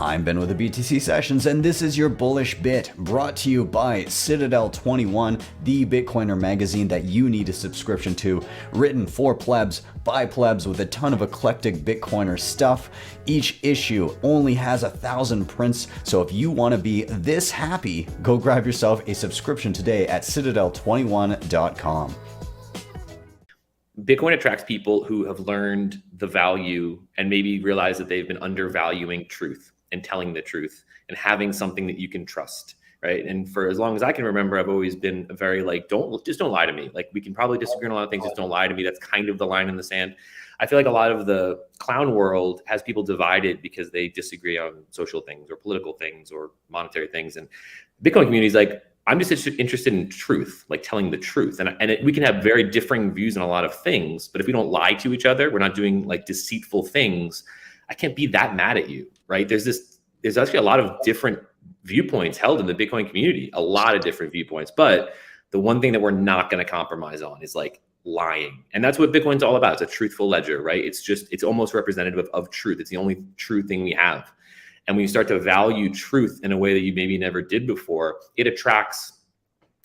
I'm Ben with the BTC Sessions, and this is your Bullish Bit, brought to you by Citadel 21, the Bitcoiner magazine that you need a subscription to, written for plebs, by plebs, with a ton of eclectic Bitcoiner stuff. Each issue only has 1,000 prints, so if you want to be this happy, go grab yourself a subscription today at citadel21.com. Bitcoin attracts people who have learned the value and maybe realize that they've been undervaluing truth and telling the truth and having something that you can trust, right? And for as long as I can remember, I've always been very like, don't lie to me. Like, we can probably disagree on a lot of things, just don't lie to me. That's kind of the line in the sand. I feel like a lot of the clown world has people divided because they disagree on social things or political things or monetary things. And Bitcoin community is like, I'm just interested in truth, like telling the truth. We can have very differing views on a lot of things, but if we don't lie to each other, we're not doing like deceitful things, I can't be that mad at you, right? There's actually a lot of different viewpoints held in the Bitcoin community, a lot of different viewpoints. But the one thing that we're not going to compromise on is like lying. And that's what Bitcoin's all about. It's a truthful ledger, right? It's almost representative of truth. It's the only true thing we have. And when you start to value truth in a way that you maybe never did before, it attracts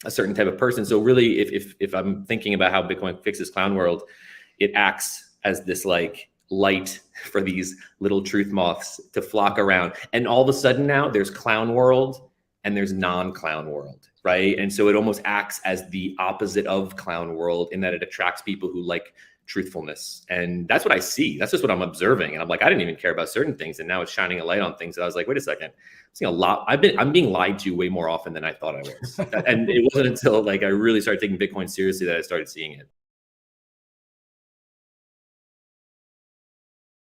a certain type of person. So really, if I'm thinking about how Bitcoin fixes clown world, it acts as this like light for these little truth moths to flock around. And all of a sudden now there's clown world and there's non-clown world, right? And so it almost acts as the opposite of clown world in that it attracts people who like truthfulness. And that's what I see. That's just what I'm observing. And I'm like, I didn't even care about certain things. And now it's shining a light on things that I was like, wait a second, I'm seeing a lot. I'm being lied to way more often than I thought I was. And it wasn't until like I really started taking Bitcoin seriously that I started seeing it.